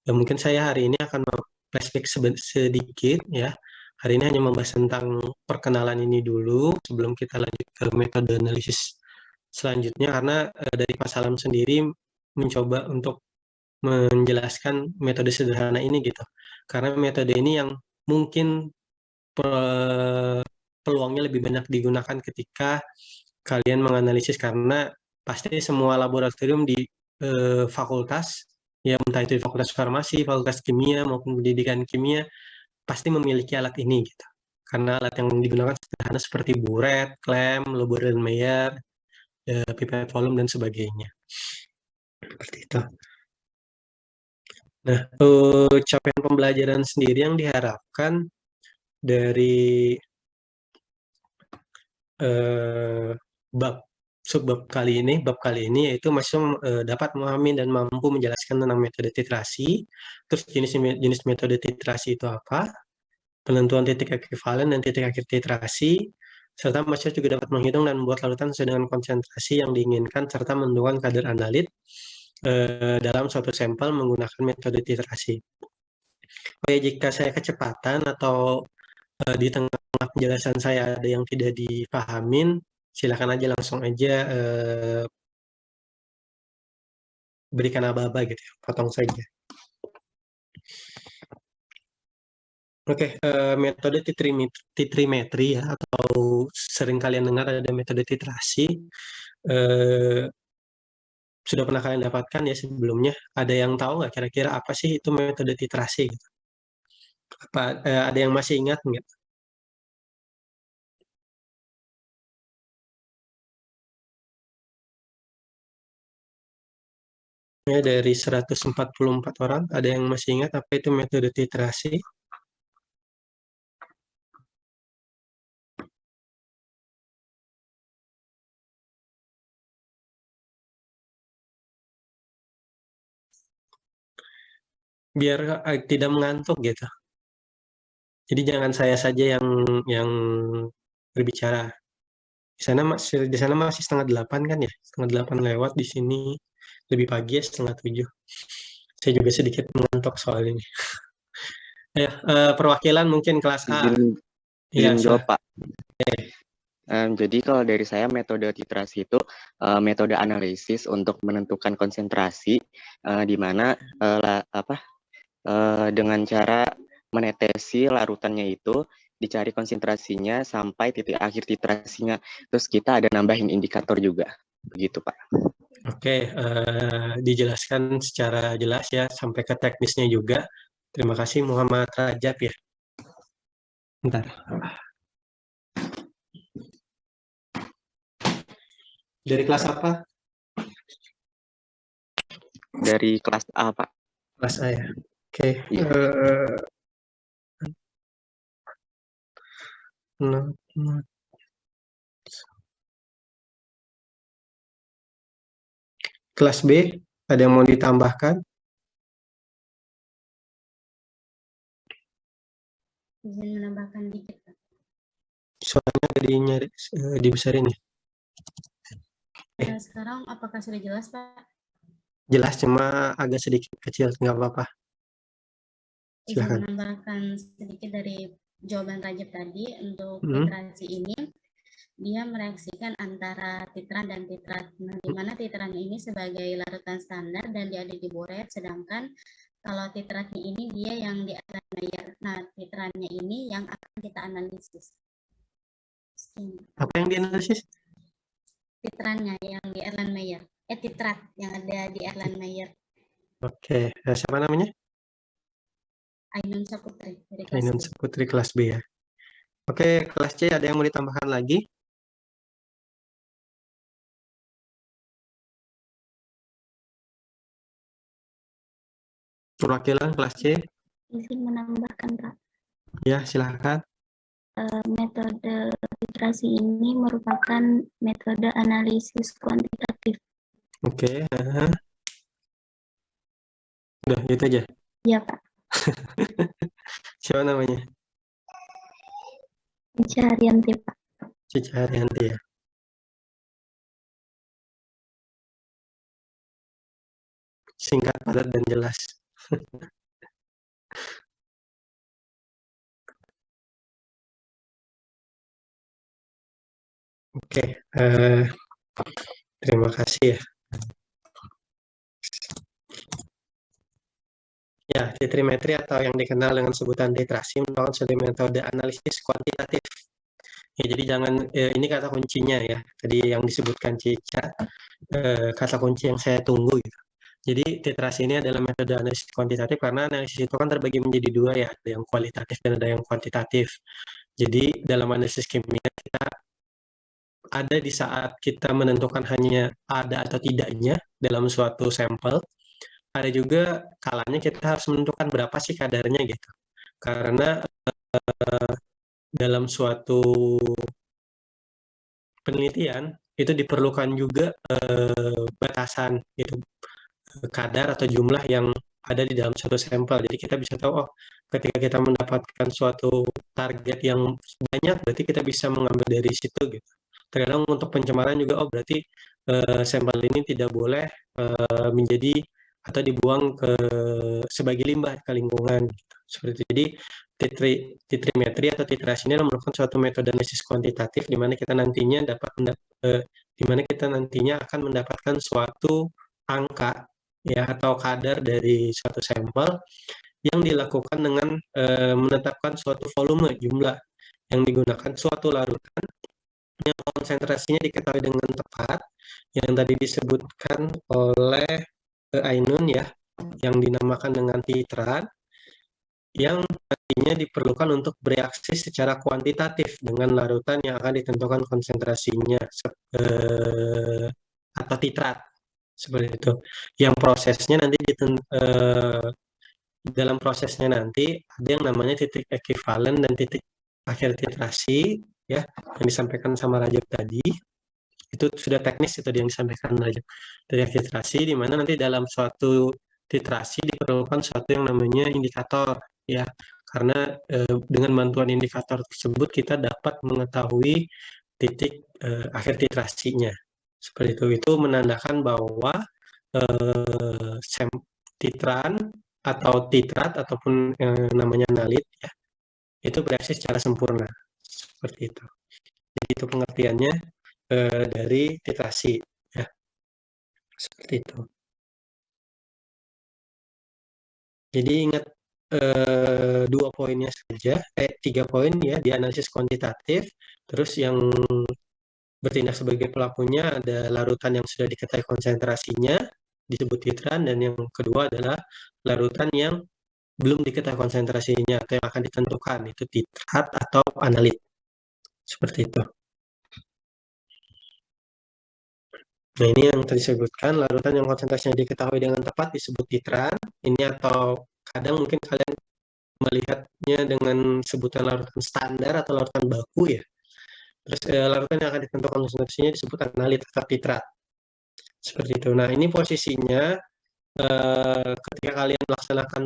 Mungkin saya hari ini akan flashback sedikit ya. Hari ini hanya membahas tentang perkenalan ini dulu sebelum kita lanjut ke metode analisis selanjutnya, karena dari Pak Salam sendiri mencoba untuk menjelaskan metode sederhana ini gitu. Karena metode ini yang mungkin peluangnya lebih banyak digunakan ketika kalian menganalisis, karena pasti semua laboratorium di fakultas, ya entah itu di fakultas farmasi, fakultas kimia maupun pendidikan kimia, pasti memiliki alat ini gitu. Karena alat yang digunakan sederhana seperti buret, klem, Loeber-Meyer, pipet volume dan sebagainya. Seperti itu. Nah, capaian pembelajaran sendiri yang diharapkan dari subbab kali ini yaitu mahasiswa dapat memahami dan mampu menjelaskan tentang metode titrasi, terus jenis metode titrasi itu apa, penentuan titik ekivalen dan titik akhir titrasi, serta mahasiswa juga dapat menghitung dan membuat larutan sesuai dengan konsentrasi yang diinginkan, serta menentukan kadar analit dalam suatu sampel menggunakan metode titrasi. Oke, jika saya kecepatan atau di tengah penjelasan saya ada yang tidak dipahamin, silakan aja langsung aja berikan aba-aba gitu ya, potong saja. Oke, metode titrimetri ya, atau sering kalian dengar ada metode titrasi. Sudah pernah kalian dapatkan ya sebelumnya? Ada yang tahu nggak kira-kira apa sih itu metode titrasi gitu? Apa ada yang masih ingat nggak? Ya, dari 144 orang, ada yang masih ingat apa itu metode titrasi? Biar tidak mengantuk gitu. Jadi jangan saya saja yang berbicara. Di sana masih 7:30 kan ya? 7:30 lewat, di sini lebih pagi ya, 7:30. Saya juga sedikit mengantuk soal ini. Ya, perwakilan mungkin kelas A. Izin Ya, jawab, Pak. Jadi kalau dari saya metode titrasi itu metode analisis untuk menentukan konsentrasi di mana dengan cara menetesi larutannya itu dicari konsentrasinya sampai titik akhir titrasinya. Terus kita ada nambahin indikator juga. Begitu, Pak. Oke, dijelaskan secara jelas ya sampai ke teknisnya juga. Terima kasih Muhammad Rajab ya. Bentar. Dari kelas apa? Dari kelas A, Pak. Kelas A ya. Oke. Iya. Kelas B, ada yang mau ditambahkan? Izin menambahkan dikit, Pak. Soalnya dibesarin ya. Sekarang apakah sudah jelas, Pak? Jelas, cuma agak sedikit kecil, nggak apa-apa. Izin menambahkan sedikit dari jawaban Rajab tadi. Untuk titrasi ini, dia mereaksikan antara titran dan titrat. Nah, di mana titrannya ini sebagai larutan standar dan dia ada di buret, sedangkan kalau titratnya ini dia yang di Erlenmeyer. Nah, titrannya ini yang akan kita analisis. Apa yang dianalisis? Titrannya yang di Erlenmeyer. Titrat yang ada di Erlenmeyer. Oke, siapa namanya? Ainun Saputri dari kelas Ainun B. Saputri kelas B ya. Oke, kelas C ada yang mau ditambahkan lagi? Perwakilan kelas C? Izin menambahkan, Pak. Ya, silahkan. Metode titrasi ini merupakan metode analisis kuantitatif. Oke. Udah, gitu aja? Iya, Pak. Siapa namanya? Cica Haryanti, Pak. Cica Haryanti ya. Singkat, padat, dan jelas. Oke, terima kasih ya. Ya, titrimetri atau yang dikenal dengan sebutan titrasi merupakan suatu metode analisis kuantitatif. Ya, jadi jangan ini kata kuncinya ya. Tadi yang disebutkan Cica, kata kunci yang saya tunggu gitu. Jadi titrasi ini adalah metode analisis kuantitatif karena analisis itu kan terbagi menjadi dua ya, ada yang kualitatif dan ada yang kuantitatif. Jadi dalam analisis kimia kita ada di saat kita menentukan hanya ada atau tidaknya dalam suatu sampel, ada juga kalanya kita harus menentukan berapa sih kadarnya gitu. Karena dalam suatu penelitian itu diperlukan juga batasan gitu, kadar atau jumlah yang ada di dalam suatu sampel. Jadi kita bisa tahu, oh ketika kita mendapatkan suatu target yang banyak, berarti kita bisa mengambil dari situ gitu. Terkadang untuk pencemaran juga, oh berarti sampel ini tidak boleh menjadi atau dibuang sebagai limbah ke lingkungan gitu. Seperti itu. Jadi titrimetri atau titrasi ini merupakan suatu metode analisis kuantitatif di mana kita nantinya akan mendapatkan suatu angka ya atau kadar dari suatu sampel yang dilakukan dengan menetapkan suatu volume jumlah yang digunakan suatu larutan yang konsentrasinya diketahui dengan tepat yang tadi disebutkan oleh Ainun ya, yang dinamakan dengan titrat yang nantinya diperlukan untuk bereaksi secara kuantitatif dengan larutan yang akan ditentukan konsentrasinya atau titrat seperti itu. Yang prosesnya nanti dalam prosesnya nanti ada yang namanya titik ekivalen dan titik akhir titrasi ya yang disampaikan sama Rajab tadi. Itu sudah teknis itu yang disampaikan Rajab. Dari titrasi di mana nanti dalam suatu titrasi diperlukan suatu yang namanya indikator ya. Karena dengan bantuan indikator tersebut kita dapat mengetahui titik akhir titrasinya. Seperti itu menandakan bahwa titran atau titrat ataupun namanya nalit ya itu bereaksi secara sempurna seperti itu. Jadi itu pengertiannya dari titrasi ya seperti itu. Jadi ingat 2 poinnya saja, 3 poin ya di analisis kuantitatif. Terus yang bertindak sebagai pelakunya ada larutan yang sudah diketahui konsentrasinya disebut titran, dan yang kedua adalah larutan yang belum diketahui konsentrasinya atau yang akan ditentukan itu titrat atau analit seperti itu. Nah ini yang tadi disebutkan larutan yang konsentrasinya diketahui dengan tepat disebut titran. Ini atau kadang mungkin kalian melihatnya dengan sebutan larutan standar atau larutan baku ya. Terus larutan yang akan ditentukan konsentrasinya disebut analit atau titrat. Seperti itu. Nah ini posisinya ketika kalian melaksanakan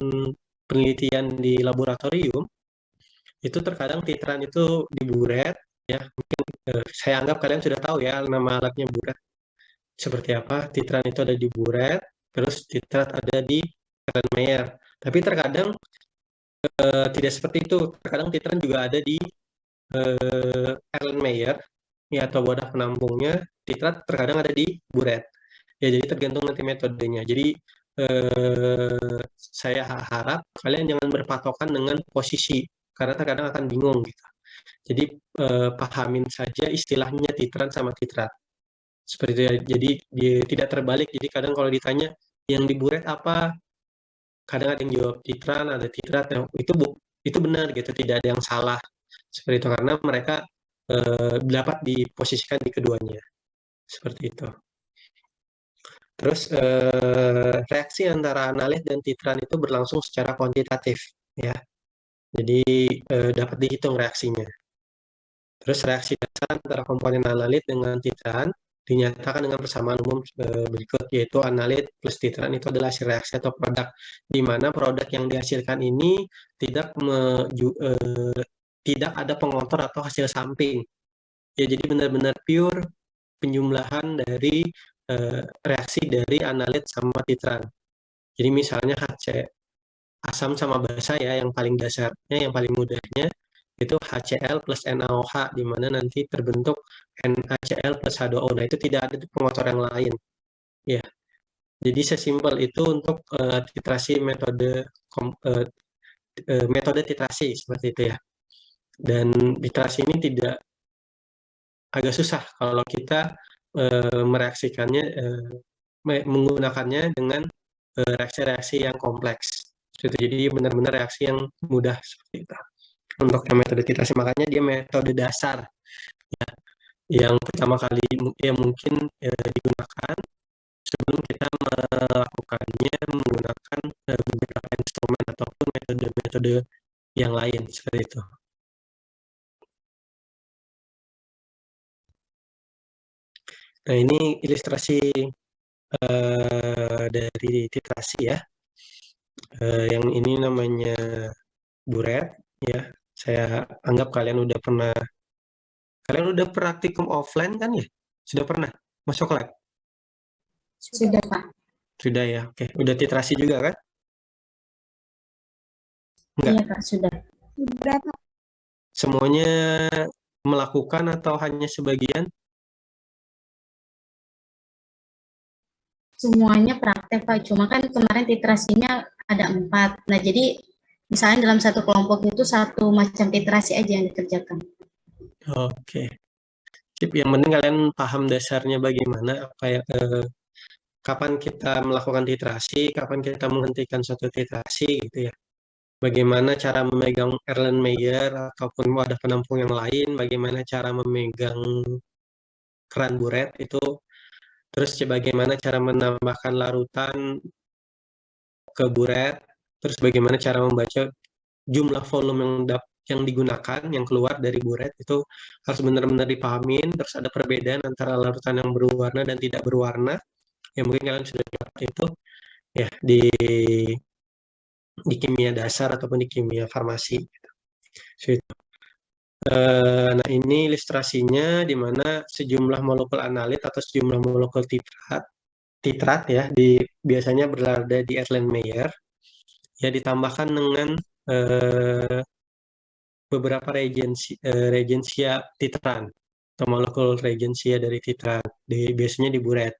penelitian di laboratorium itu terkadang titran itu diburet ya. Mungkin saya anggap kalian sudah tahu ya nama alatnya buret. Seperti apa, titran itu ada di buret, terus titrat ada di Erlenmeyer. Tapi terkadang tidak seperti itu. Terkadang titran juga ada di Erlenmeyer ya atau wadah penampungnya. Titrat terkadang ada di buret. Ya jadi tergantung nanti metodenya. Jadi saya harap kalian jangan berpatokan dengan posisi karena terkadang akan bingung gitu. Jadi pahamin saja istilahnya titran sama titrat. Seperti itu ya. Jadi tidak terbalik. Jadi kadang kalau ditanya yang diburet apa, kadang ada yang jawab titran, ada titrat. Itu benar gitu, tidak ada yang salah. Seperti itu karena mereka dapat diposisikan di keduanya. Seperti itu. Terus reaksi antara analit dan titran itu berlangsung secara kuantitatif ya. Jadi dapat dihitung reaksinya. Terus reaksi dasar antara komponen analit dengan titran dinyatakan dengan persamaan umum berikut, yaitu analit plus titran itu adalah hasil reaksi atau produk, di mana produk yang dihasilkan ini tidak ada pengotor atau hasil samping. Ya jadi benar-benar pure penjumlahan dari reaksi dari analit sama titran. Jadi misalnya HC asam sama basa ya yang paling dasarnya, yang paling mudahnya itu HCl plus NaOH, di mana nanti terbentuk NaCl plus H2O. Nah, itu tidak ada pengotor yang lain. Ya, jadi sesimpel itu untuk titrasi metode titrasi seperti itu ya. Dan titrasi ini agak susah kalau kita mereaksikannya, menggunakannya dengan reaksi-reaksi yang kompleks. Jadi benar-benar reaksi yang mudah seperti itu. Untuk yang metode titrasi, makanya dia metode dasar ya, yang pertama kali yang mungkin digunakan sebelum kita melakukannya menggunakan beberapa instrumen ataupun metode-metode yang lain seperti itu. Nah, ini ilustrasi dari titrasi ya. Yang ini namanya buret ya. Saya anggap kalian udah praktikum offline kan ya? Sudah pernah masuk lab? Sudah, Pak. Sudah ya, oke. Udah titrasi juga kan? Enggak? Iya, Pak, sudah. Sudah, Pak. Semuanya melakukan atau hanya sebagian? Semuanya praktek, Pak. Cuma kan kemarin titrasinya ada 4. Nah, jadi misalnya dalam satu kelompok itu satu macam titrasi aja yang dikerjakan. Oke. Yang penting kalian paham dasarnya bagaimana, kapan kita melakukan titrasi, kapan kita menghentikan suatu titrasi gitu ya. Bagaimana cara memegang Erlenmeyer ataupun wadah penampung yang lain, bagaimana cara memegang keran buret itu, terus bagaimana cara menambahkan larutan ke buret, terus bagaimana cara membaca jumlah volume yang digunakan, yang keluar dari buret itu harus benar-benar dipahamin. Terus ada perbedaan antara larutan yang berwarna dan tidak berwarna, yang mungkin kalian sudah dapat itu ya di kimia dasar ataupun di kimia farmasi. Nah, ini ilustrasinya di mana sejumlah molekul analit atau sejumlah molekul titrat ya, biasanya berada di Erlenmeyer ya, ditambahkan dengan beberapa regensia titran atau molekul regensia dari titran, biasanya di buret,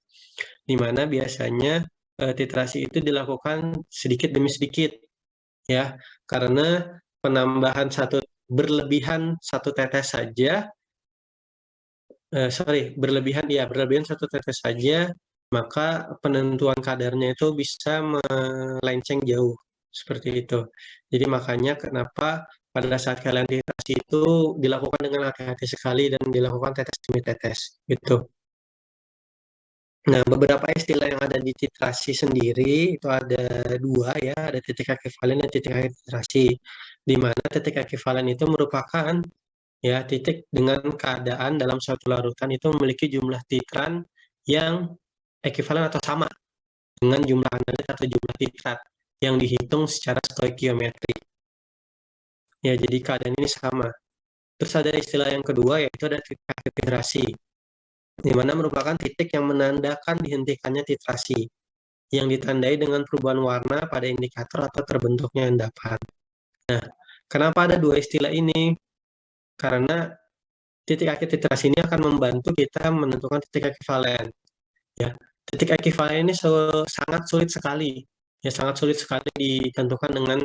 di mana biasanya titrasi itu dilakukan sedikit demi sedikit ya, karena penambahan berlebihan satu tetes saja, berlebihan satu tetes saja, maka penentuan kadarnya itu bisa melenceng jauh seperti itu. Jadi makanya kenapa pada saat kalian titrasi itu dilakukan dengan hati-hati sekali dan dilakukan tetes demi tetes gitu. Nah, beberapa istilah yang ada di titrasi sendiri itu ada 2 ya, ada titik ekivalen dan titik akhir titrasi. Di mana titik ekivalen itu merupakan ya titik dengan keadaan dalam suatu larutan itu memiliki jumlah titran yang ekivalen atau sama dengan jumlah analit atau jumlah titrat yang dihitung secara stoikiometri. Ya, jadi keadaan ini sama. Terus ada istilah yang kedua yaitu ada titik akhir titrasi, di mana merupakan titik yang menandakan dihentikannya titrasi, yang ditandai dengan perubahan warna pada indikator atau terbentuknya endapan. Nah, kenapa ada 2 istilah ini? Karena titik akhir titrasi ini akan membantu kita menentukan titik ekivalen. Ya, titik ekivalen ini sangat sulit sekali. Ya, sangat sulit sekali ditentukan dengan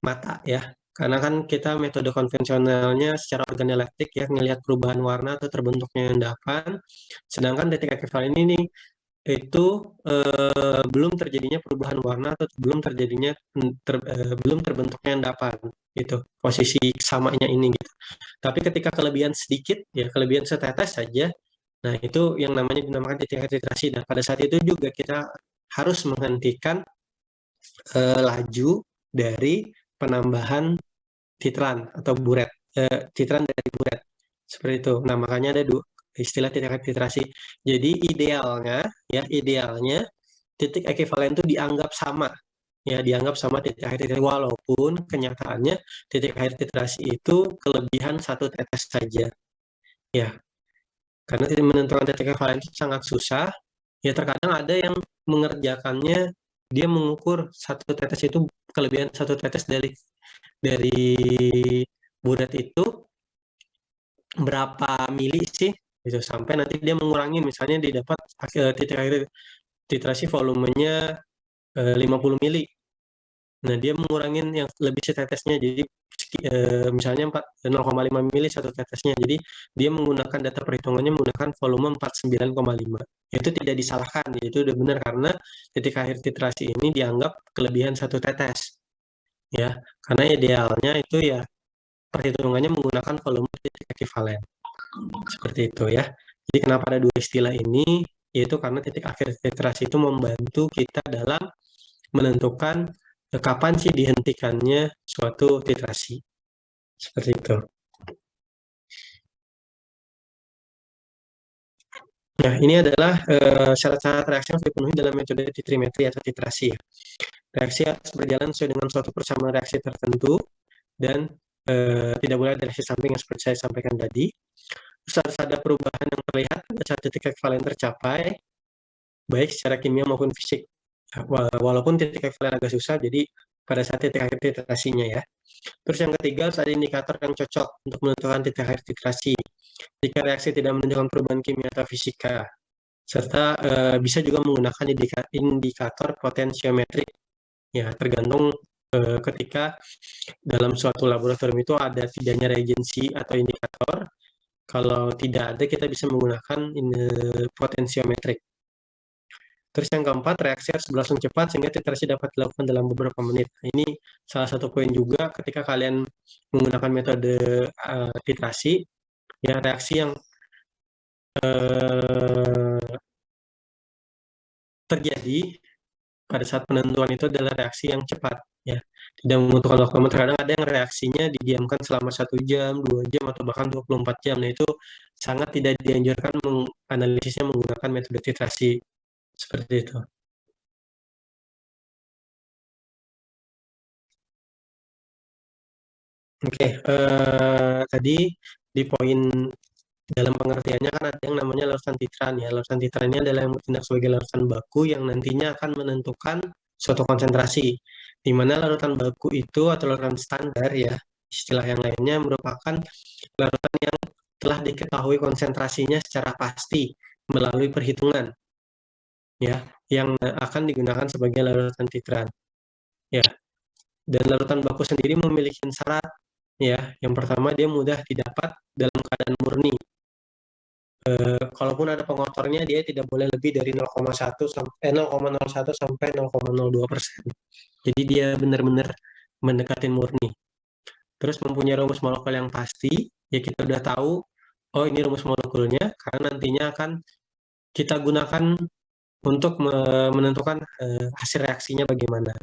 mata ya. Karena kan kita metode konvensionalnya secara organoleptik ya, ngelihat perubahan warna atau terbentuknya endapan. Sedangkan titik ekivalen ini itu belum terjadinya perubahan warna atau belum terbentuknya endapan itu posisi samanya ini gitu. Tapi ketika kelebihan sedikit ya, kelebihan setetes saja, nah itu yang namanya dinamakan titik akhir titrasi. Dan pada saat itu juga kita harus menghentikan laju dari penambahan titran atau buret, titran dari buret seperti itu. Nah, makanya ada 2 istilah titik akhir titrasi. Jadi idealnya titik ekivalen itu dianggap sama ya, dianggap sama titik akhir titrasi, walaupun kenyataannya titik akhir titrasi itu kelebihan satu tetes saja ya, karena menentukan titik ekivalen itu sangat susah ya. Terkadang ada yang mengerjakannya, dia mengukur satu tetes itu kelebihan satu tetes dari bulat itu berapa mili sih gitu, sampai nanti dia mengurangi, misalnya dia dapat titik akhir titrasi volumenya 50 mili. Nah, dia mengurangin yang lebih setetesnya, jadi misalnya 0,5 mili satu tetesnya. Jadi dia menggunakan data perhitungannya menggunakan volume 49,5. Itu tidak disalahkan, itu udah benar karena titik akhir titrasi ini dianggap kelebihan satu tetes. Ya, karena idealnya itu ya perhitungannya menggunakan volume titik ekivalen. Seperti itu ya. Jadi kenapa ada dua istilah ini? Yaitu karena titik akhir titrasi itu membantu kita dalam menentukan kapan sih dihentikannya suatu titrasi. Seperti itu. Nah, ini adalah syarat-syarat reaksi yang harus dipenuhi dalam metode titrimetri atau titrasi. Reaksi harus berjalan sesuai dengan suatu persamaan reaksi tertentu dan tidak boleh ada reaksi samping yang seperti saya sampaikan tadi. Terus harus ada perubahan yang terlihat pada saat titik ekivalen tercapai, baik secara kimia maupun fisik. Walaupun titik ekivalen agak susah, jadi pada saat titik akhir titrasinya ya. Terus yang ketiga, harus ada indikator yang cocok untuk menentukan titik akhir titrasi. Jika reaksi tidak menunjukkan perubahan kimia atau fisika, serta bisa juga menggunakan indikator potensiometrik. Ya, tergantung ketika dalam suatu laboratorium itu ada tidaknya reagensi atau indikator. Kalau tidak ada, kita bisa menggunakan potensiometrik. Terus yang keempat, reaksi harus berlangsung cepat sehingga titrasi dapat dilakukan dalam beberapa menit. Nah, ini salah satu poin juga ketika kalian menggunakan metode titrasi, ya reaksi yang terjadi pada saat penentuan itu adalah reaksi yang cepat, ya tidak membutuhkan waktu lama. Terkadang ada yang reaksinya didiamkan selama 1 jam, 2 jam, atau bahkan 24 jam. Nah, itu sangat tidak dianjurkan menganalisisnya menggunakan metode titrasi seperti itu. Oke, tadi di poin dalam pengertiannya kan ada yang namanya larutan titran ya. Larutan titran ini adalah yang bertindak sebagai larutan baku yang nantinya akan menentukan suatu konsentrasi. Di mana larutan baku itu atau larutan standar ya, istilah yang lainnya merupakan larutan yang telah diketahui konsentrasinya secara pasti melalui perhitungan ya, yang akan digunakan sebagai larutan titran. Ya. Dan larutan baku sendiri memiliki syarat ya. Yang pertama, dia mudah didapat dalam keadaan murni. Kalaupun ada pengotornya, dia tidak boleh lebih dari 0,01 sampai 0,02%. Jadi dia benar-benar mendekati murni. Terus mempunyai rumus molekul yang pasti, ya kita udah tahu, oh ini rumus molekulnya, karena nantinya akan kita gunakan untuk menentukan hasil reaksinya bagaimana.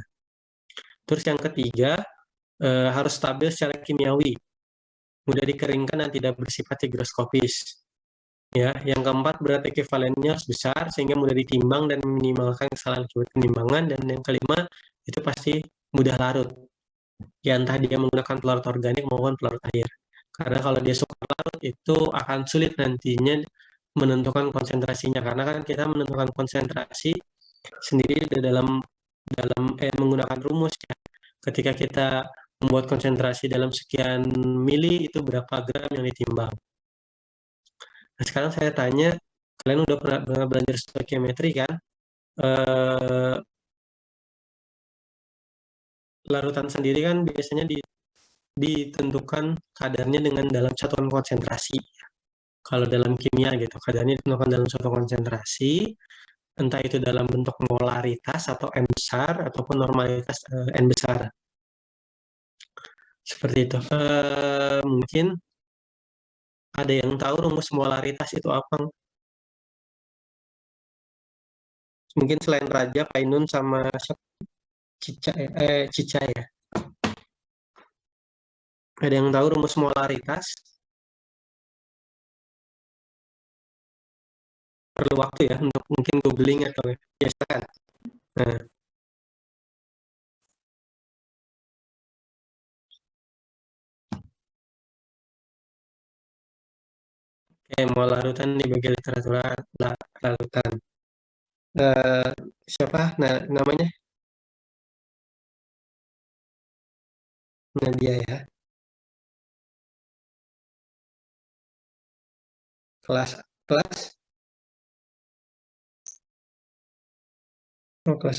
Terus yang ketiga, harus stabil secara kimiawi, mudah dikeringkan dan tidak bersifat higroskopis. Ya, yang keempat, berat ekivalennya harus besar sehingga mudah ditimbang dan meminimalkan kesalahan akibat penimbangan. Dan yang kelima, itu pasti mudah larut. Ya, entah dia menggunakan pelarut organik maupun pelarut air. Karena kalau dia suka larut, itu akan sulit nantinya menentukan konsentrasinya. Karena kan kita menentukan konsentrasi sendiri dalam menggunakan rumus ya. Ketika kita membuat konsentrasi dalam sekian mili, itu berapa gram yang ditimbang. Nah, sekarang saya tanya, kalian udah pernah belajar stoikiometri kan? Larutan sendiri kan biasanya ditentukan kadarnya dengan dalam satuan konsentrasi. Kalau dalam kimia gitu, kadarnya ditentukan dalam satuan konsentrasi, entah itu dalam bentuk molaritas atau M besar, ataupun normalitas N besar. Seperti itu. Mungkin ada yang tahu rumus molaritas itu apa? Mungkin selain Raja, Painun, sama Cica ya. Ada yang tahu rumus molaritas? Perlu waktu ya untuk mungkin googling atau ya silakan. Nah. Oke, mau larutan di bagian literatur larutan. Siapa? Nah, namanya? Nadia ya. Kelas kelas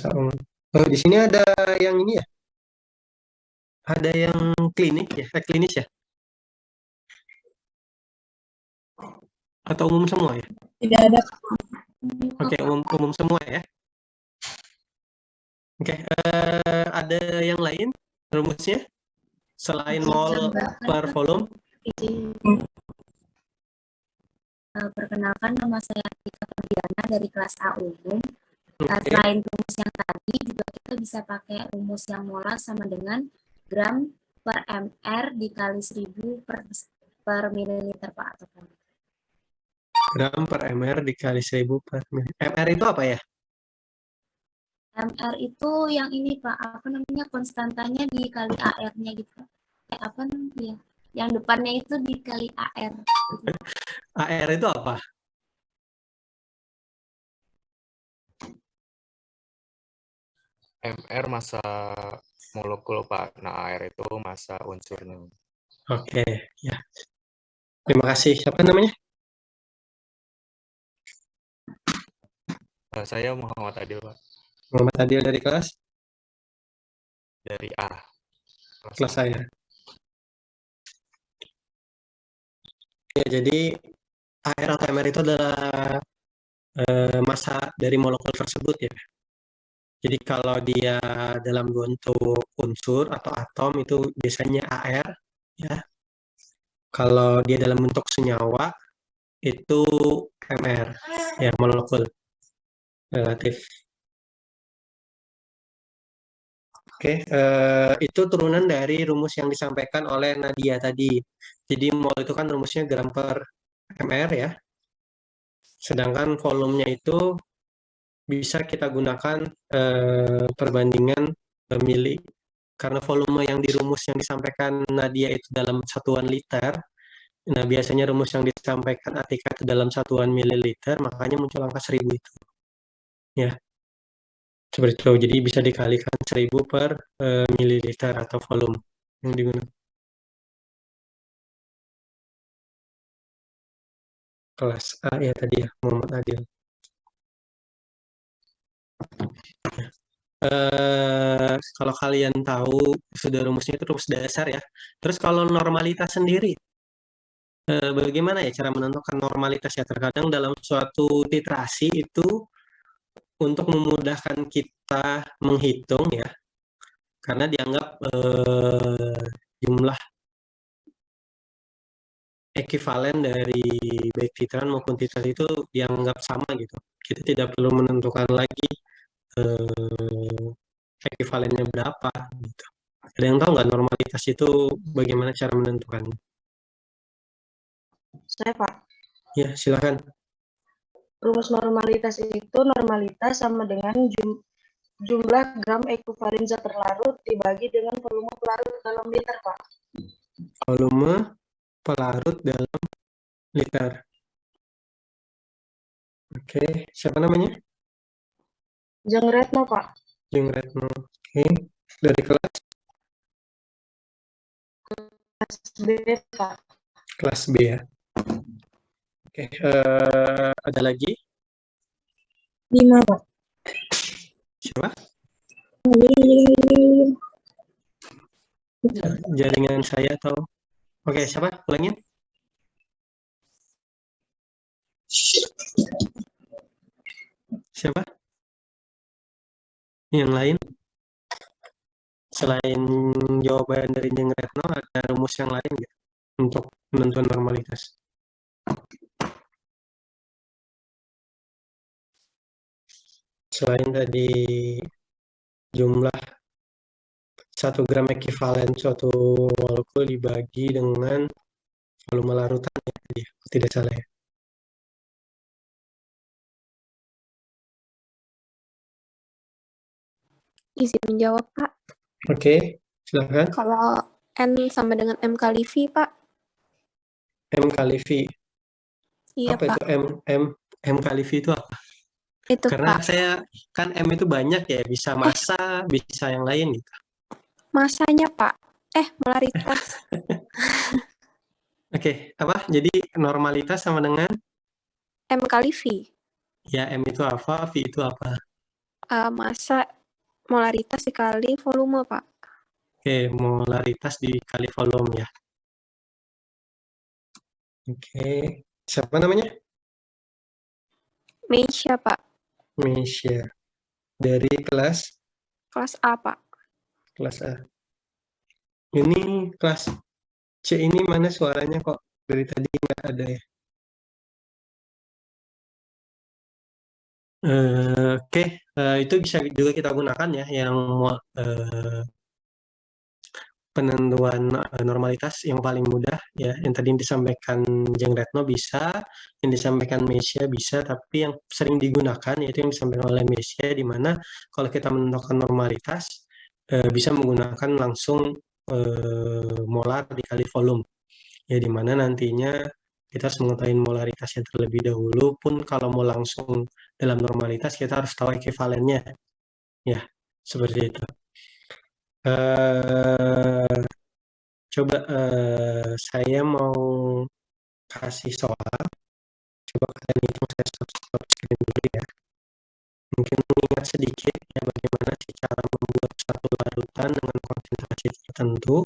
A umum. Oh, di sini ada yang ini ya? Ada yang klinik ya? Klinis ya? Atau umum semua ya? Tidak ada. Oke, umum semua ya. Oke, ada yang lain rumusnya selain mol per volume? Perkenalkan, nama saya Tika Ferdiana dari kelas A umum. Oke. Selain rumus yang tadi, juga kita bisa pakai rumus yang molar sama dengan gram per mr dikali 1000 per mililiter, Pak. Atau per Gram per mr dikali 1000 per ml. Mr itu apa ya? mr itu yang ini, Pak, apa namanya, konstantanya dikali AR-nya gitu. Apa namanya? Yang depannya itu dikali AR. AR itu apa? MR massa molekul, Pak. Nah, air itu massa unsurnya. Oke, ya. Terima kasih. Siapa namanya? Saya Muhammad Adil, Pak. Muhammad Adil dari kelas? Dari A. Kelas saya. Ya, jadi AR atau MR itu adalah massa dari molekul tersebut ya. Jadi kalau dia dalam bentuk unsur atau atom itu biasanya AR ya. Kalau dia dalam bentuk senyawa itu MR ya, molekul relatif. Oke, itu turunan dari rumus yang disampaikan oleh Nadia tadi. Jadi mol itu kan rumusnya gram per mr ya. Sedangkan volumenya itu bisa kita gunakan perbandingan mili. Karena volume yang di rumus yang disampaikan Nadia itu dalam satuan liter. Nah, biasanya rumus yang disampaikan Atika itu dalam satuan mililiter, makanya muncul angka 1000 itu. Ya. Seperti itu. Jadi bisa dikalikan 1000 per mililiter atau volume yang digunakan. Kelas A ya tadi ya, Muhammad Adil. Kalau kalian tahu sudah rumusnya itu rumus dasar ya. Terus kalau normalitas sendiri, bagaimana ya cara menentukan normalitas ya? Terkadang dalam suatu titrasi itu untuk memudahkan kita menghitung ya, karena dianggap jumlah ekivalen dari baik titran maupun titrasi itu dianggap sama gitu. Kita tidak perlu menentukan lagi ekivalennya berapa gitu. Ada yang tahu nggak normalitas itu bagaimana cara menentukannya? Saya, Pak. Ya, silakan. Rumus normalitas itu normalitas sama dengan jumlah gram ekuivalen zat terlarut dibagi dengan volume pelarut dalam liter, Pak. Volume pelarut dalam liter. Oke, siapa namanya? Jeng Retno, Pak. Jung Retno. Oke, dari kelas B, Pak. kelas B ya. Oke, ada lagi? 5, Pak. Siapa? Jaringan saya atau? Oke, siapa? Ulangin. Siapa? Yang lain? Selain jawaban dari Jeng Retno, ada rumus yang lain nggak untuk penentuan normalitas? Selain tadi jumlah 1 gram ekivalen suatu molekul dibagi dengan volume larutan ya tadi, tidak salah ya. Izin menjawab, Pak. Oke, silakan. Kalau N sama dengan M kali V, Pak. M kali V. Iya, Apa Pak. itu M kali V itu apa? Itu, Karena Pak. saya kan M itu banyak ya, bisa massa, bisa yang lain gitu. Masanya, Pak. Molaritas. Oke, apa? Jadi normalitas sama dengan M kali V. ya M itu apa, V itu apa? Massa molaritas dikali volume, Pak. Oke, molaritas dikali volume ya. Oke, siapa namanya? Meisha, Pak. Meisha. Dari kelas A, Pak. kelas A. Ini kelas C ini mana suaranya kok dari tadi nggak ada ya? Oke, itu bisa juga kita gunakan ya yang penentuan normalitas yang paling mudah ya, yang tadi disampaikan Jeng Retno bisa, yang disampaikan Mesia bisa, tapi yang sering digunakan yaitu yang disampaikan oleh Mesia, di mana kalau kita menentukan normalitas bisa menggunakan langsung molar dikali volume ya, di mana nantinya kita harus mengetahui molaritasnya terlebih dahulu. Pun kalau mau langsung dalam normalitas kita harus tahu ekuivalennya ya, seperti itu. Coba saya mau kasih soal. Coba kalian hitung, saya stop screen dulu ya. Mungkin mengingat sedikit ya bagaimana sih cara membuat satu larutan dengan konsentrasi tertentu